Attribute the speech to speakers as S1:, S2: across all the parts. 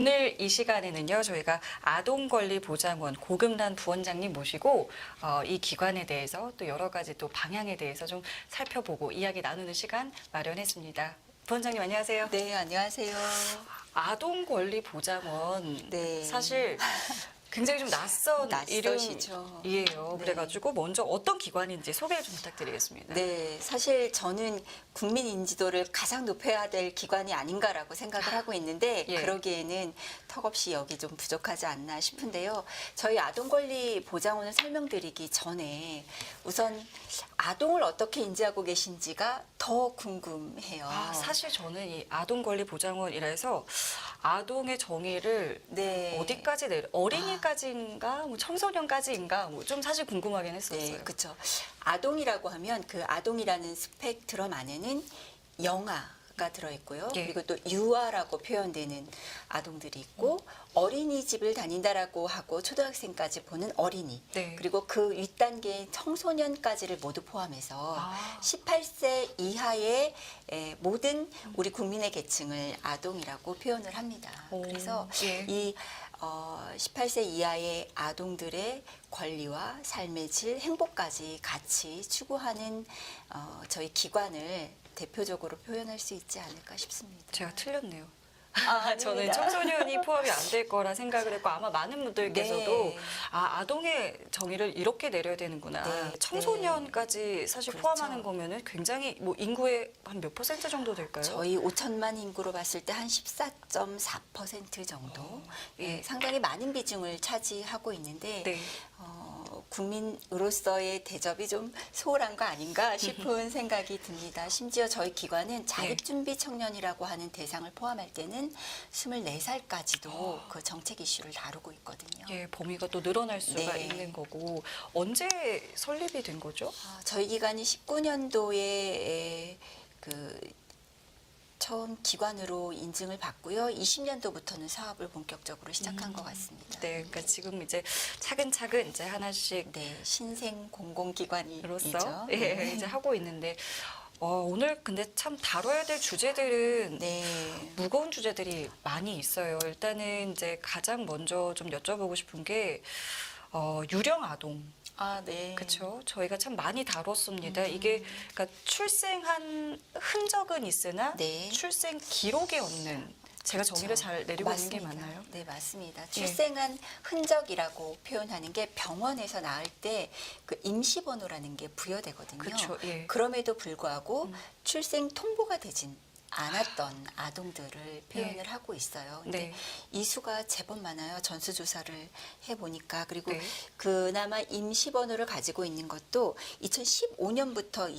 S1: 오늘 이 시간에는요, 저희가 아동권리보장원 고금란 부원장님 모시고 이 기관에 대해서 또 여러 가지 또 방향에 대해서 좀 살펴보고 이야기 나누는 시간 마련했습니다. 부원장님 안녕하세요.
S2: 네, 안녕하세요.
S1: 아동권리보장원
S2: 네.
S1: 사실 굉장히 좀 낯선
S2: 낯서시죠.
S1: 이름이에요.
S2: 네.
S1: 그래가지고 먼저 어떤 기관인지 소개를 좀 부탁드리겠습니다.
S2: 네, 사실 저는 국민 인지도를 가장 높여야 될 기관이 아닌가라고 생각을 하고 있는데
S1: 예.
S2: 그러기에는 턱없이 여기 좀 부족하지 않나 싶은데요. 저희 아동권리보장원을 설명드리기 전에 우선 아동을 어떻게 인지하고 계신지가 더 궁금해요.
S1: 사실 저는 이 아동권리보장원이라 해서 아동의 정의를
S2: 네.
S1: 어디까지 어린이까지인가, 뭐 청소년까지인가, 뭐 좀 사실 궁금하긴 했었어요.
S2: 네, 그렇죠. 아동이라고 하면 그 아동이라는 스펙트럼 안에는 영아가 들어있고요.
S1: 예.
S2: 그리고 또 유아라고 표현되는 아동들이 있고 어린이집을 다닌다라고 하고 초등학생까지 보는 어린이.
S1: 네.
S2: 그리고 그 윗단계인 청소년까지를 모두 포함해서
S1: 아.
S2: 18세 이하의 모든 우리 국민의 계층을 아동이라고 표현을 합니다.
S1: 오,
S2: 그래서
S1: 예.
S2: 이 18세 이하의 아동들의 권리와 삶의 질, 행복까지 같이 추구하는 저희 기관을 대표적으로 표현할 수 있지 않을까 싶습니다.
S1: 제가 틀렸네요.
S2: 아닙니다.
S1: 저는 청소년이 포함이 안 될 거라 생각을 했고 아마 많은 분들께서도
S2: 네.
S1: 아동의 정의를 이렇게 내려야 되는구나.
S2: 네.
S1: 청소년까지 사실
S2: 그렇죠.
S1: 포함하는 거면은 굉장히 뭐 인구의 한 몇 퍼센트 정도 될까요?
S2: 저희 5천만 인구로 봤을 때 한 14.4% 정도
S1: 예.
S2: 예, 상당히 많은 비중을 차지하고 있는데
S1: 네.
S2: 국민으로서의 대접이 좀 소홀한 거 아닌가 싶은 생각이 듭니다. 심지어 저희 기관은 자립준비 청년이라고 하는 대상을 포함할 때는 24살까지도 그 정책 이슈를 다루고 있거든요.
S1: 예, 범위가 또 늘어날 수가
S2: 네.
S1: 있는 거고 언제 설립이 된 거죠?
S2: 저희 기관이 19년도에 처음 기관으로 인증을 받고요. 20년도부터는 사업을 본격적으로 시작한 것 같습니다.
S1: 네, 그러니까 지금 이제 차근차근 이제 하나씩
S2: 네, 신생 공공기관이죠.
S1: 로서
S2: 네.
S1: 이제 하고 있는데 오늘 근데 참 다뤄야 될 주제들은
S2: 네.
S1: 무거운 주제들이 많이 있어요. 일단은 이제 가장 먼저 좀 여쭤보고 싶은 게 유령 아동.
S2: 네.
S1: 그렇죠. 저희가 참 많이 다뤘습니다. 이게 그러니까 출생한 흔적은 있으나
S2: 네.
S1: 출생 기록이 없는 제가 정의를
S2: 그렇죠.
S1: 잘 내리고 있는 게
S2: 맞습니다.
S1: 맞나요?
S2: 네, 맞습니다. 출생한 흔적이라고 표현하는 게 병원에서 낳을 때 그 임시번호라는 게 부여되거든요.
S1: 그렇죠. 예.
S2: 그럼에도 불구하고 출생 통보가 되진 않았던 아동들을 표현을 하고 있어요. 근데
S1: 네.
S2: 이 수가 제법 많아요. 전수조사를 해보니까. 그리고
S1: 네.
S2: 그나마 임시번호를 가지고 있는 것도 2015년부터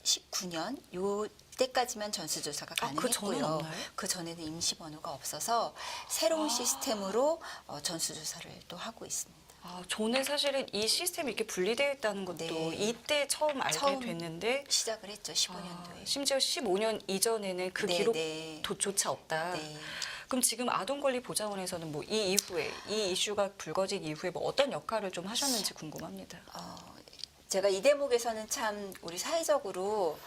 S2: 2019년 요 때까지만 전수조사가
S1: 그 전에는
S2: 가능했고요.
S1: 없나요?
S2: 그 전에는 임시번호가 없어서 새로운 시스템으로 전수조사를 또 하고 있습니다.
S1: 저는 사실은 이 시스템이 이렇게 분리되어 있다는 것도
S2: 네.
S1: 이때 처음 알게
S2: 처음
S1: 됐는데
S2: 시작을 했죠. 15년도에.
S1: 심지어 15년 이전에는 그
S2: 네,
S1: 기록조차 없다.
S2: 네.
S1: 그럼 지금 아동권리보장원에서는 뭐 이 이후에 이 이슈가 불거진 이후에 뭐 어떤 역할을 좀 하셨는지 궁금합니다.
S2: 제가 이 대목에서는 참 우리 사회적으로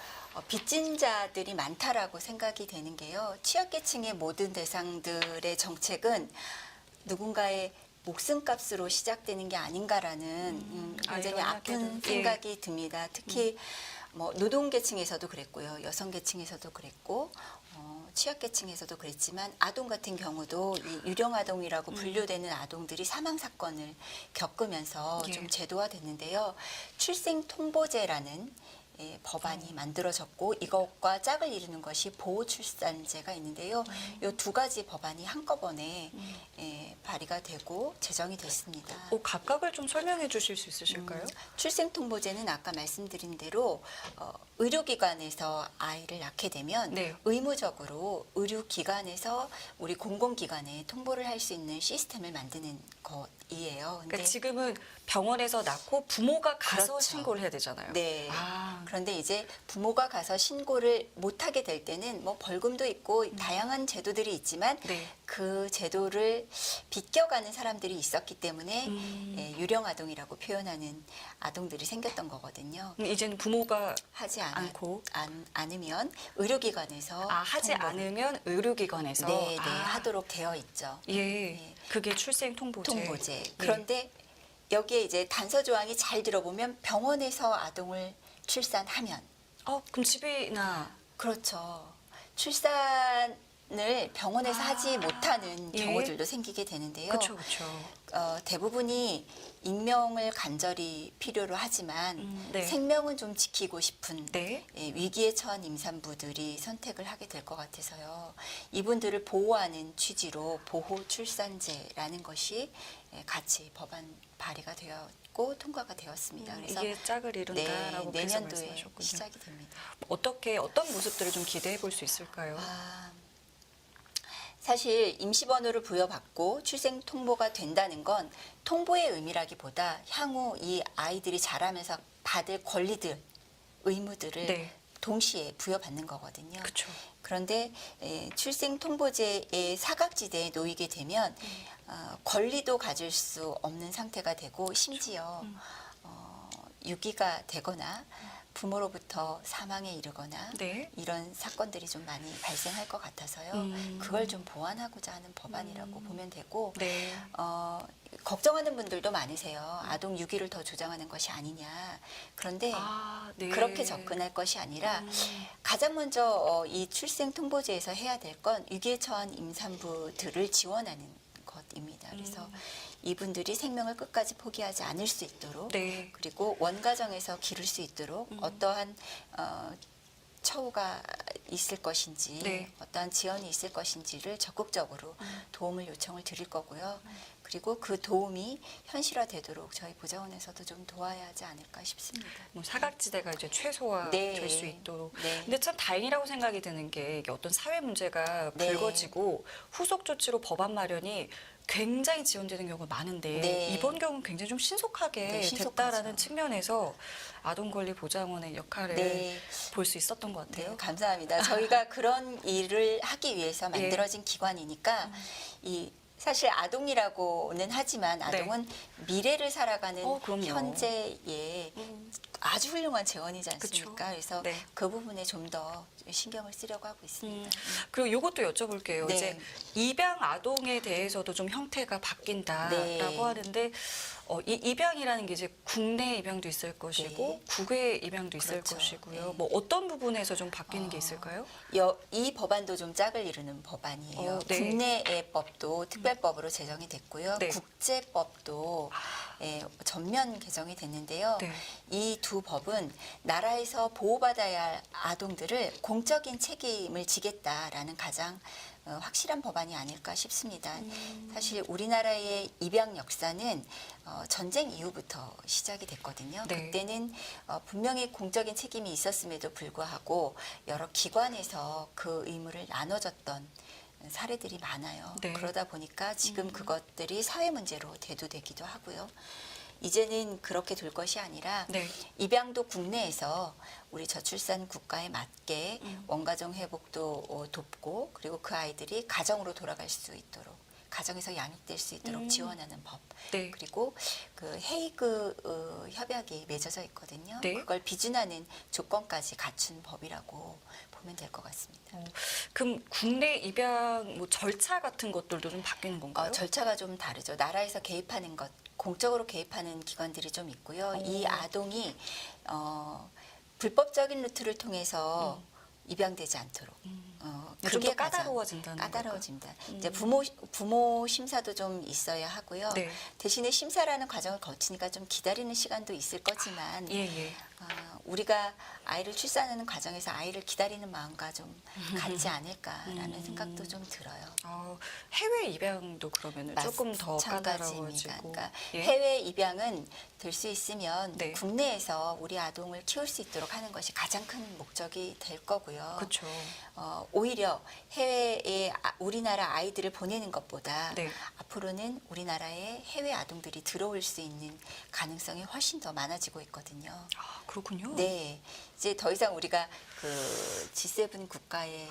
S2: 빚진 자들이 많다라고 생각이 되는 게요. 취약계층의 모든 대상들의 정책은 누군가의 목숨값으로 시작되는 게 아닌가라는 굉장히 아픈
S1: 아이러니하게도.
S2: 생각이 듭니다. 특히 뭐 노동계층에서도 그랬고요. 여성계층에서도 그랬고 취약계층에서도 그랬지만 아동 같은 경우도 이 유령아동이라고 분류되는 아동들이 사망사건을 겪으면서
S1: 예.
S2: 좀 제도화됐는데요. 출생통보제라는 법안이 만들어졌고 이것과 짝을 이루는 것이 보호출산제가 있는데요. 이 두 가지 법안이 한꺼번에 발의가 되고 제정이 됐습니다.
S1: 각각을 좀 설명해 주실 수 있으실까요?
S2: 출생통보제는 아까 말씀드린 대로 의료기관에서 아이를 낳게 되면
S1: 네.
S2: 의무적으로 의료기관에서 우리 공공기관에 통보를 할 수 있는 시스템을 만드는 것이에요. 근데
S1: 그러니까 지금은 병원에서 낳고 부모가 가서
S2: 그렇죠.
S1: 신고를 해야 되잖아요.
S2: 네.
S1: 아.
S2: 그런데 이제 부모가 가서 신고를 못하게 될 때는 뭐 벌금도 있고 다양한 제도들이 있지만
S1: 네.
S2: 그 제도를 비껴가는 사람들이 있었기 때문에 유령 아동이라고 표현하는 아동들이 생겼던 거거든요.
S1: 이제는 부모가
S2: 하지
S1: 않고
S2: 않으면 의료기관에서
S1: 하지 않으면 의료기관에서
S2: 네, 하도록 되어 있죠.
S1: 예, 그게 출생 통보제.
S2: 통보제. 그런데 여기에 이제 단서 조항이 잘 들어보면 병원에서 아동을 출산하면
S1: 그럼 집이나
S2: 그렇죠. 출산을 병원에서 하지 못하는
S1: 예.
S2: 경우들도 생기게 되는데요.
S1: 그렇죠, 그렇죠.
S2: 대부분이 익명을 간절히 필요로 하지만
S1: 네.
S2: 생명은 좀 지키고 싶은
S1: 네.
S2: 위기에 처한 임산부들이 선택을 하게 될 것 같아서요. 이분들을 보호하는 취지로 보호 출산제라는 것이 같이 법안 발의가 되었고 통과가 되었습니다. 그래서
S1: 이게 짝을 이룬다라고 그래서
S2: 내년도에
S1: 말씀하셨군요.
S2: 시작이 됩니다.
S1: 어떤 모습들을 좀 기대해 볼 수 있을까요?
S2: 사실 임시번호를 부여받고 출생 통보가 된다는 건 통보의 의미라기보다 향후 이 아이들이 자라면서 받을 권리들, 의무들을
S1: 네.
S2: 동시에 부여받는 거거든요.
S1: 그렇죠.
S2: 그런데 출생 통보제의 사각지대에 놓이게 되면 권리도 가질 수 없는 상태가 되고 심지어 유기가 되거나 부모로부터 사망에 이르거나
S1: 네.
S2: 이런 사건들이 좀 많이 발생할 것 같아서요. 그걸 좀 보완하고자 하는 법안이라고 보면 되고
S1: 네.
S2: 걱정하는 분들도 많으세요. 아동 유기를 더 조장하는 것이 아니냐. 그런데
S1: 네.
S2: 그렇게 접근할 것이 아니라 가장 먼저 이 출생 통보제에서 해야 될 건 위기에 처한 임산부들을 지원하는 것입니다. 그래서 이분들이 생명을 끝까지 포기하지 않을 수 있도록
S1: 네.
S2: 그리고 원가정에서 기를 수 있도록 어떠한 처우가 있을 것인지
S1: 네.
S2: 어떠한 지원이 있을 것인지를 적극적으로 도움을 요청을 드릴 거고요. 그리고 그 도움이 현실화되도록 저희 보좌원에서도 좀 도와야 하지 않을까 싶습니다.
S1: 뭐 사각지대가 이제 최소화될 수 있도록.
S2: 네.
S1: 근데 참 다행이라고 생각이 드는 게 이게 어떤 사회 문제가
S2: 네.
S1: 불거지고 후속 조치로 법안 마련이 굉장히 지연되는 경우가 많은데
S2: 네.
S1: 이번 경우는 굉장히 좀 신속하게
S2: 네, 신속하죠.
S1: 됐다라는 측면에서 아동권리보장원의 역할을
S2: 네.
S1: 볼 수 있었던 것 같아요.
S2: 네, 감사합니다. 저희가 그런 일을 하기 위해서 만들어진 기관이니까 이 사실 아동이라고는 하지만 아동은 미래를 살아가는
S1: 그럼요.
S2: 현재의 아주 훌륭한 재원이지 않습니까?
S1: 그쵸.
S2: 그래서
S1: 네.
S2: 그 부분에 좀 더 신경을 쓰려고 하고 있습니다.
S1: 그리고 이것도 여쭤볼게요.
S2: 네.
S1: 이제 입양 아동에 대해서도 좀 형태가 바뀐다라고
S2: 네.
S1: 하는데 이 입양이라는 게 이제 국내 입양도 있을 것이고
S2: 네.
S1: 국외 입양도 있을
S2: 그렇죠.
S1: 것이고요.
S2: 네.
S1: 뭐 어떤 부분에서 좀 바뀌는 게 있을까요?
S2: 이 법안도 좀 짝을 이루는 법안이에요.
S1: 네.
S2: 국내의 법도 특별법으로 제정이 됐고요.
S1: 네.
S2: 국제법도 전면 개정이 됐는데요.
S1: 네.
S2: 이 두 법은 나라에서 보호받아야 할 아동들을 공적인 책임을 지겠다라는 가장 확실한 법안이 아닐까 싶습니다. 사실 우리나라의 입양 역사는 전쟁 이후부터 시작이 됐거든요.
S1: 네.
S2: 그때는 분명히 공적인 책임이 있었음에도 불구하고 여러 기관에서 그 의무를 나눠줬던 사례들이 많아요.
S1: 네.
S2: 그러다 보니까 지금 그것들이 사회 문제로 대두되기도 하고요. 이제는 그렇게 될 것이 아니라
S1: 네.
S2: 입양도 국내에서 우리 저출산 국가에 맞게 원가정 회복도 돕고 그리고 그 아이들이 가정으로 돌아갈 수 있도록 가정에서 양육될 수 있도록 지원하는 법.
S1: 네.
S2: 그리고 그 헤이그 협약이 맺어져 있거든요.
S1: 네.
S2: 그걸 비준하는 조건까지 갖춘 법이라고 보면 될 것 같습니다.
S1: 그럼 국내 입양 뭐 절차 같은 것들도 좀 바뀌는 건가요?
S2: 절차가 좀 다르죠. 나라에서 개입하는 것, 공적으로 개입하는 기관들이 좀 있고요. 이 아동이 불법적인 루트를 통해서 입양되지 않도록.
S1: 좀 더
S2: 가장
S1: 까다로워진다는
S2: 까다로워집니다. 이제 부모 심사도 좀 있어야 하고요.
S1: 네.
S2: 대신에 심사라는 과정을 거치니까 좀 기다리는 시간도 있을 거지만
S1: 예.
S2: 우리가 아이를 출산하는 과정에서 아이를 기다리는 마음과 좀 같지 않을까라는 생각도 좀 들어요.
S1: 해외 입양도 그러면 조금 더
S2: 마찬가지입니다.
S1: 까다로워지고.
S2: 그러니까
S1: 예?
S2: 해외 입양은 될 수 있으면
S1: 네.
S2: 국내에서 우리 아동을 키울 수 있도록 하는 것이 가장 큰 목적이 될 거고요.
S1: 그렇죠.
S2: 오히려 해외에 우리나라 아이들을 보내는 것보다
S1: 네.
S2: 앞으로는 우리나라에 해외 아동들이 들어올 수 있는 가능성이 훨씬 더 많아지고 있거든요.
S1: 그렇군요.
S2: 네, 이제 더 이상 우리가 그 G7 국가에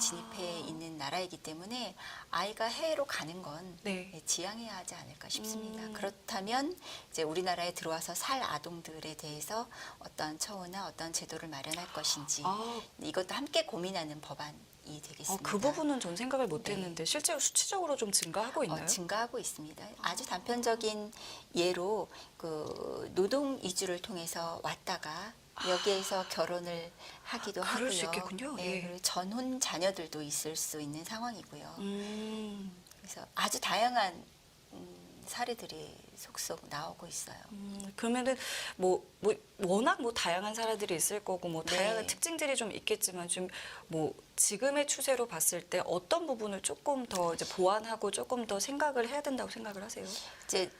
S2: 진입해 있는 나라이기 때문에 아이가 해외로 가는 건
S1: 네.
S2: 지양해야 하지 않을까 싶습니다. 그렇다면 이제 우리나라에 들어와서 살 아동들에 대해서 어떤 처우나 어떤 제도를 마련할 것인지 이것도 함께 고민하는 법안이 되겠습니다.
S1: 그 부분은 전 생각을 못했는데 실제로 수치적으로 좀 증가하고 있나요?
S2: 증가하고 있습니다. 아주 단편적인 예로 그 노동 이주를 통해서 왔다가 여기에서 결혼을 하기도 하고요.
S1: 그럴 수 있겠군요.
S2: 네,
S1: 예.
S2: 그리고 전혼 자녀들도 있을 수 있는 상황이고요. 그래서 아주 다양한 사례들이 속속 나오고 있어요.
S1: 그러면은 워낙 다양한 사람들이 있을 거고
S2: 네.
S1: 다양한 특징들이 좀 있겠지만 좀 지금의 추세로 봤을 때 어떤 부분을 조금 더 이제 보완하고 조금 더 생각을 해야 된다고 생각을 하세요?
S2: 이제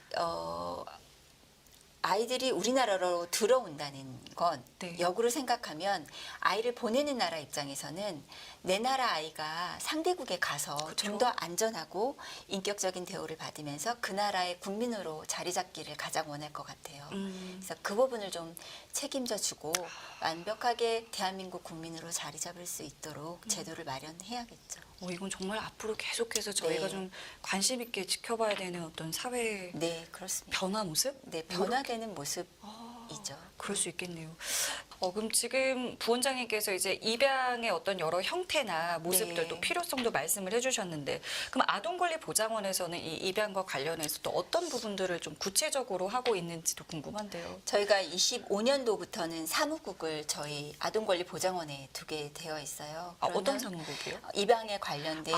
S2: 아이들이 우리나라로 들어온다는 건
S1: 네.
S2: 역으로 생각하면 아이를 보내는 나라 입장에서는 내 나라 아이가 상대국에 가서 좀 더 안전하고 인격적인 대우를 받으면서 그 나라의 국민으로 자리 잡기를 가장 원할 것 같아요. 그래서 그 부분을 좀 책임져 주고 완벽하게 대한민국 국민으로 자리 잡을 수 있도록 제도를 마련해야겠죠.
S1: 이건 정말 앞으로 계속해서 저희가
S2: 네.
S1: 좀 관심 있게 지켜봐야 되는 어떤 사회
S2: 네, 그렇습니다.
S1: 변화 모습?
S2: 네, 변화되는 모습이죠.
S1: 그럴 수 있겠네요. 그럼 지금 부원장님께서 이제 입양의 어떤 여러 형태나 모습들도
S2: 네.
S1: 필요성도 말씀을 해주셨는데, 그럼 아동권리보장원에서는 이 입양과 관련해서 또 어떤 부분들을 좀 구체적으로 하고 있는지도 궁금한데요.
S2: 저희가 25년도부터는 사무국을 저희 아동권리보장원에 두게 되어 있어요.
S1: 어떤
S2: 그러면
S1: 사무국이요?
S2: 입양에 관련된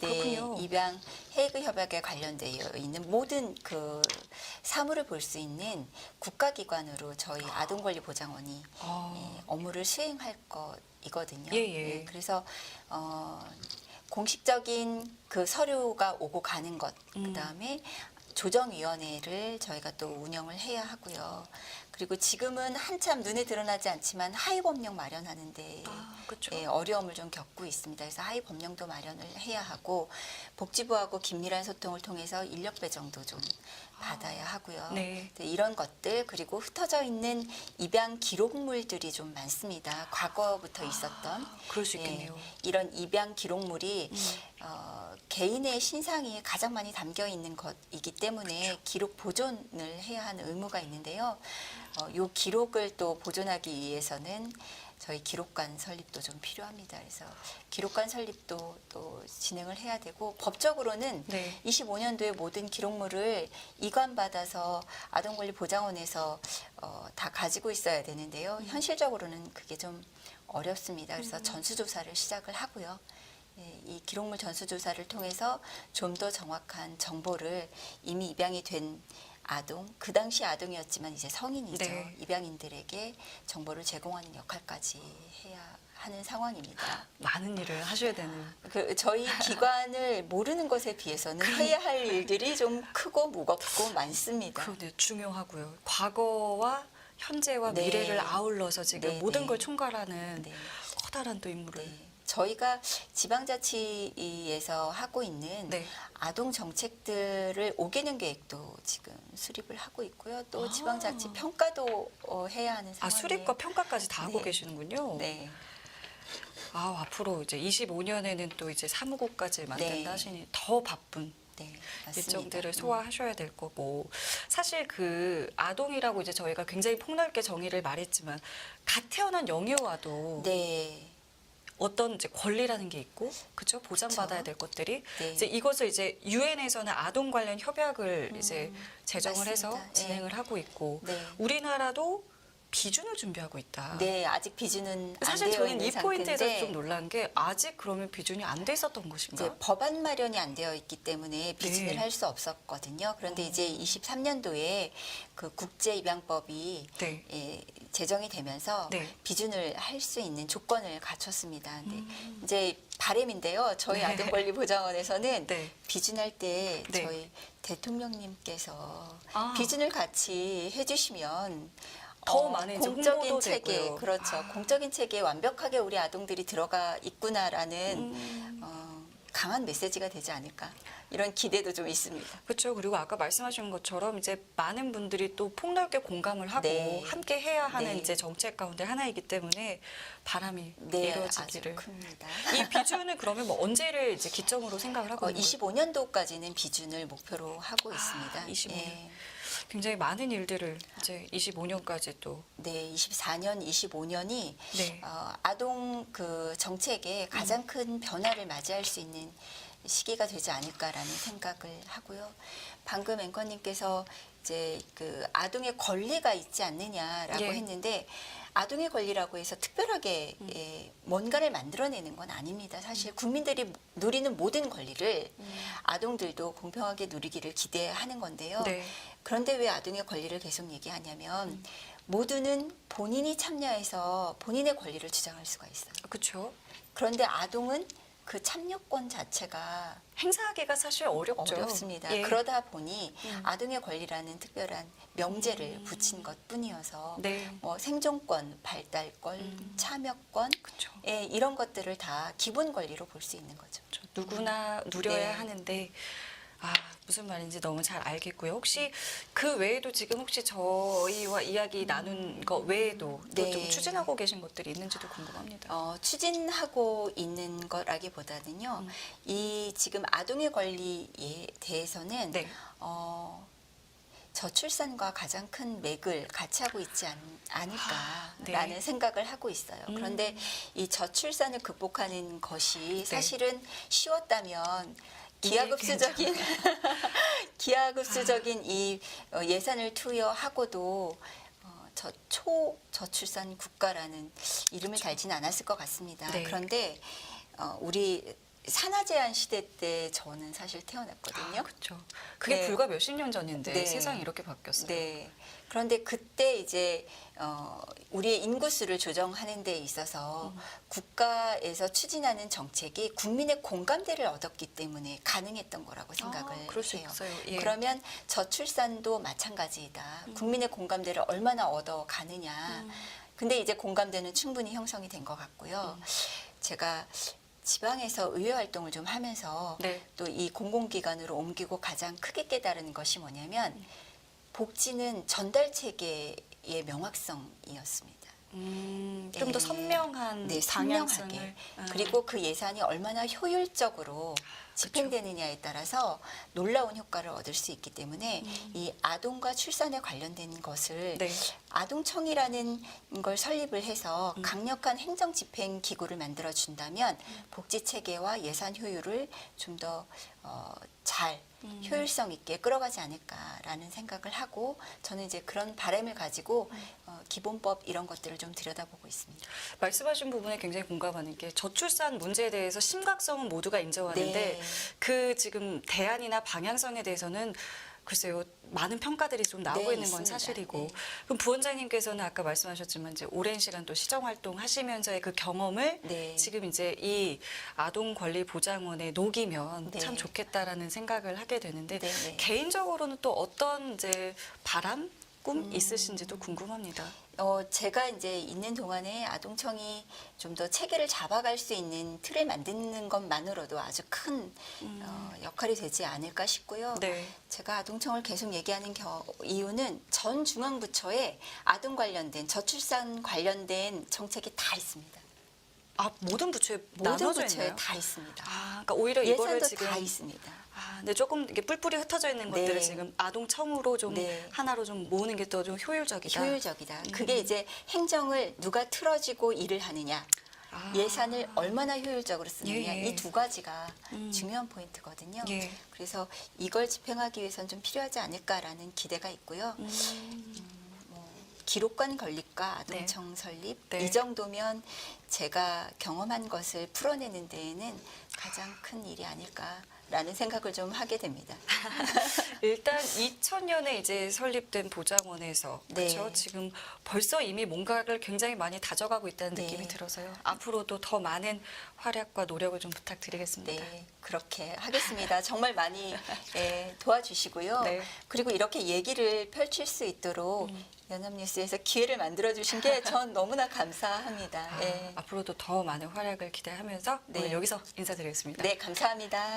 S1: 그렇군요.
S2: 입양 헤이그 협약에 관련되어 있는 모든 그 사무를 볼 수 있는 국가기관으로 저희 아동권리보장원이 업무를 수행할 것이거든요.
S1: 예.
S2: 그래서 공식적인 그 서류가 오고 가는 것, 그다음에 조정위원회를 저희가 또 운영을 해야 하고요. 그리고 지금은 한참 눈에 드러나지 않지만 하위 법령 마련하는데
S1: 그렇죠.
S2: 어려움을 좀 겪고 있습니다. 그래서 하위 법령도 마련을 해야 하고 복지부하고 긴밀한 소통을 통해서 인력 배정도 좀 받아야 하고요.
S1: 네.
S2: 이런 것들 그리고 흩어져 있는 입양 기록물들이 좀 많습니다. 과거부터 있었던
S1: 그럴 수 있겠네요.
S2: 이런 입양 기록물이 개인의 신상이 가장 많이 담겨 있는 것이기 때문에 기록 보존을 해야 하는 의무가 있는데요. 이 기록을 또 보존하기 위해서는 저희 기록관 설립도 좀 필요합니다. 그래서 기록관 설립도 또 진행을 해야 되고 법적으로는
S1: 네.
S2: 25년도에 모든 기록물을 이관받아서 아동권리보장원에서 다 가지고 있어야 되는데요. 현실적으로는 그게 좀 어렵습니다. 그래서 전수조사를 시작을 하고요. 이 기록물 전수조사를 통해서 좀 더 정확한 정보를 이미 입양이 된 아동, 그 당시 아동이었지만 이제 성인이죠.
S1: 네.
S2: 입양인들에게 정보를 제공하는 역할까지 해야 하는 상황입니다.
S1: 많은 일을 하셔야 되는.
S2: 저희 기관을 모르는 것에 비해서는 해야 할 일들이 좀 크고 무겁고 많습니다.
S1: 그런데 중요하고요. 과거와 현재와
S2: 네.
S1: 미래를 아울러서 지금
S2: 네,
S1: 모든
S2: 네.
S1: 걸 총괄하는
S2: 네.
S1: 커다란 또 임무를.
S2: 네. 저희가 지방자치에서 하고 있는
S1: 네.
S2: 아동 정책들을 5개년 계획도 지금 수립을 하고 있고요. 또 지방자치 평가도 해야 하는 상황이에요.
S1: 수립과 평가까지 다 하고
S2: 네.
S1: 계시는군요.
S2: 네.
S1: 앞으로 이제 25년에는 또 이제 사무국까지 만든다
S2: 네.
S1: 하시니 더 바쁜
S2: 네, 맞습니다.
S1: 일정들을 소화하셔야 될 거고, 사실 그 아동이라고 이제 저희가 굉장히 폭넓게 정의를 말했지만 갓 태어난 영유아도
S2: 네.
S1: 어떤 이제 권리라는 게 있고, 그렇죠? 보장받아야 될 것들이
S2: 네.
S1: 이제 이것을 이제 유엔에서는 아동 관련 협약을 이제 제정을 해서
S2: 맞습니다.
S1: 진행을 하고 있고,
S2: 네.
S1: 우리나라도 비준을 준비하고 있다.
S2: 네, 아직 비준은 안
S1: 사실
S2: 되어
S1: 저는
S2: 있는
S1: 이 포인트에서
S2: 상태인데
S1: 좀 놀란 게 아직 그러면 비준이 안 돼 있었던 것인가?
S2: 이제 법안 마련이 안 되어 있기 때문에 비준을
S1: 네.
S2: 할 수 없었거든요. 그런데 이제 23년도에 그 국제 입양법이
S1: 네.
S2: 제정이 되면서
S1: 네.
S2: 비준을 할 수 있는 조건을 갖췄습니다. 근데 이제 바람인데요. 저희
S1: 네.
S2: 아동권리보장원에서는
S1: 네.
S2: 비준할 때
S1: 네.
S2: 저희 대통령님께서
S1: 아.
S2: 비준을 같이 해주시면
S1: 더 많은 이제
S2: 공적인
S1: 홍보도
S2: 체계,
S1: 되고요.
S2: 그렇죠. 공적인 체계에 완벽하게 우리 아동들이 들어가 있구나라는 강한 메시지가 되지 않을까 이런 기대도 좀 있습니다.
S1: 그렇죠. 그리고 아까 말씀하신 것처럼 이제 많은 분들이 또 폭넓게 공감을 하고
S2: 네.
S1: 함께 해야 하는
S2: 네.
S1: 이제 정책 가운데 하나이기 때문에 바람이
S2: 네,
S1: 이루어지기를.
S2: 아주 큽니다.
S1: 이 비준은 그러면 뭐 언제를 이제 기점으로 생각을 하고 있는 거예요?
S2: 25년도까지는 비준을 목표로 하고 있습니다.
S1: 25년.
S2: 예.
S1: 굉장히 많은 일들을 이제 25년까지 또.
S2: 네, 24년, 25년이
S1: 네.
S2: 아동 그 정책에 가장 큰 변화를 맞이할 수 있는 시기가 되지 않을까라는 생각을 하고요. 방금 앵커님께서 이제 그 아동의 권리가 있지 않느냐라고
S1: 예.
S2: 했는데 아동의 권리라고 해서 특별하게 뭔가를 만들어내는 건 아닙니다. 사실 국민들이 누리는 모든 권리를 아동들도 공평하게 누리기를 기대하는 건데요.
S1: 네.
S2: 그런데 왜 아동의 권리를 계속 얘기하냐면 모두는 본인이 참여해서 본인의 권리를 주장할 수가 있어요.
S1: 그렇죠.
S2: 그런데 아동은 그 참여권 자체가
S1: 행사하기가 사실 어렵죠.
S2: 어렵습니다.
S1: 예.
S2: 그러다 보니 아동의 권리라는 특별한 명제를 붙인 것뿐이어서
S1: 네.
S2: 뭐 생존권, 발달권, 참여권
S1: 그렇죠.
S2: 예, 이런 것들을 다 기본 권리로 볼 수 있는 거죠.
S1: 누구나 누려야
S2: 네.
S1: 하는데 무슨 말인지 너무 잘 알겠고요. 혹시 그 외에도 지금 혹시 저희와 이야기 나눈 거 외에도 또
S2: 네.
S1: 좀 추진하고 계신 것들이 있는지도 궁금합니다.
S2: 추진하고 있는 거라기보다는요. 이 지금 아동의 권리에 대해서는
S1: 네.
S2: 저출산과 가장 큰 맥을 같이 하고 있지 않을까라는
S1: 네.
S2: 생각을 하고 있어요. 그런데 이 저출산을 극복하는 것이
S1: 네.
S2: 사실은 쉬웠다면 기하급수적인 기하급수적인 이 예산을 투여하고도 초저출산 국가라는 이름을 달지는 않았을 것 같습니다.
S1: 네.
S2: 그런데 우리 산하 제한 시대 때 저는 사실 태어났거든요.
S1: 그렇죠. 그게
S2: 네.
S1: 불과 몇십 년 전인데
S2: 네.
S1: 세상이 이렇게 바뀌었어요.
S2: 네. 그런데 그때 이제 우리의 인구수를 조정하는 데 있어서 국가에서 추진하는 정책이 국민의 공감대를 얻었기 때문에 가능했던 거라고 생각을
S1: 그럴 수
S2: 해요.
S1: 있어요. 예.
S2: 그러면 저출산도 마찬가지이다. 국민의 공감대를 얼마나 얻어 가느냐. 근데 이제 공감대는 충분히 형성이 된 것 같고요. 제가 지방에서 의회 활동을 좀 하면서
S1: 네.
S2: 또 이 공공기관으로 옮기고 가장 크게 깨달은 것이 뭐냐면 복지는 전달 체계의 명확성이었습니다.
S1: 좀 더
S2: 네.
S1: 선명한
S2: 네,
S1: 방향성을.
S2: 선명하게. 그리고 그 예산이 얼마나 효율적으로 집행되느냐에 따라서 놀라운 효과를 얻을 수 있기 때문에 이 아동과 출산에 관련된 것을
S1: 네.
S2: 아동청이라는 걸 설립을 해서 강력한 행정 집행 기구를 만들어 준다면 복지 체계와 예산 효율을 좀 더 잘 효율성 있게 끌어가지 않을까라는 생각을 하고 저는 이제 그런 바람을 가지고 기본법 이런 것들을 좀 들여다보고 있습니다.
S1: 말씀하신 부분에 굉장히 공감하는 게 저출산 문제에 대해서 심각성은 모두가 인정하는데
S2: 네.
S1: 그 지금 대안이나 방향성에 대해서는 글쎄요 많은 평가들이 좀 나오고
S2: 네,
S1: 있는 건
S2: 있습니다.
S1: 사실이고
S2: 네.
S1: 그럼 부원장님께서는 아까 말씀하셨지만 이제 오랜 시간 또 시정 활동하시면서의 그 경험을
S2: 네.
S1: 지금 이제 이 아동 권리 보장원에 녹이면
S2: 네.
S1: 참 좋겠다라는 생각을 하게 되는데
S2: 네, 네.
S1: 개인적으로는 또 어떤 이제 바람 꿈 있으신지도 궁금합니다.
S2: 제가 이제 있는 동안에 아동청이 좀 더 체계를 잡아갈 수 있는 틀을 만드는 것만으로도 아주 큰 역할이 되지 않을까 싶고요.
S1: 네.
S2: 제가 아동청을 계속 얘기하는 이유는 전 중앙부처에 아동 관련된 저출산 관련된 정책이 다 있습니다.
S1: 모든 부처에
S2: 모든
S1: 나눠져
S2: 부처에
S1: 있나요?
S2: 다 있습니다.
S1: 그러니까 오히려 이거를
S2: 예산도
S1: 지금
S2: 다 있습니다.
S1: 근데 조금 이게 뿔뿔이 흩어져 있는
S2: 네.
S1: 것들을 지금 아동청으로 좀
S2: 네.
S1: 하나로 좀 모으는 게 더 좀 효율적이다.
S2: 효율적이다. 그게 이제 행정을 누가 틀어지고 일을 하느냐, 예산을 얼마나 효율적으로 쓰느냐
S1: 예, 예.
S2: 이 두 가지가 중요한 포인트거든요.
S1: 예.
S2: 그래서 이걸 집행하기 위해서는 좀 필요하지 않을까라는 기대가 있고요. 기록관 건립과 아동청 설립
S1: 네.
S2: 이 정도면 제가 경험한 것을 풀어내는 데에는 가장 큰 일이 아닐까라는 생각을 좀 하게 됩니다.
S1: 일단 2000년에 이제 설립된 보장원에서
S2: 네.
S1: 그렇죠. 지금 벌써 이미 뭔가를 굉장히 많이 다져가고 있다는
S2: 네.
S1: 느낌이 들어서요. 앞으로도 더 많은 활약과 노력을 좀 부탁드리겠습니다.
S2: 네, 그렇게 하겠습니다. 정말 많이 도와주시고요.
S1: 네.
S2: 그리고 이렇게 얘기를 펼칠 수 있도록 연합뉴스에서 기회를 만들어 주신 게 전 너무나 감사합니다. 예.
S1: 앞으로도 더 많은 활약을 기대하면서
S2: 네.
S1: 오늘 여기서 인사드리겠습니다.
S2: 네, 감사합니다.
S1: 예.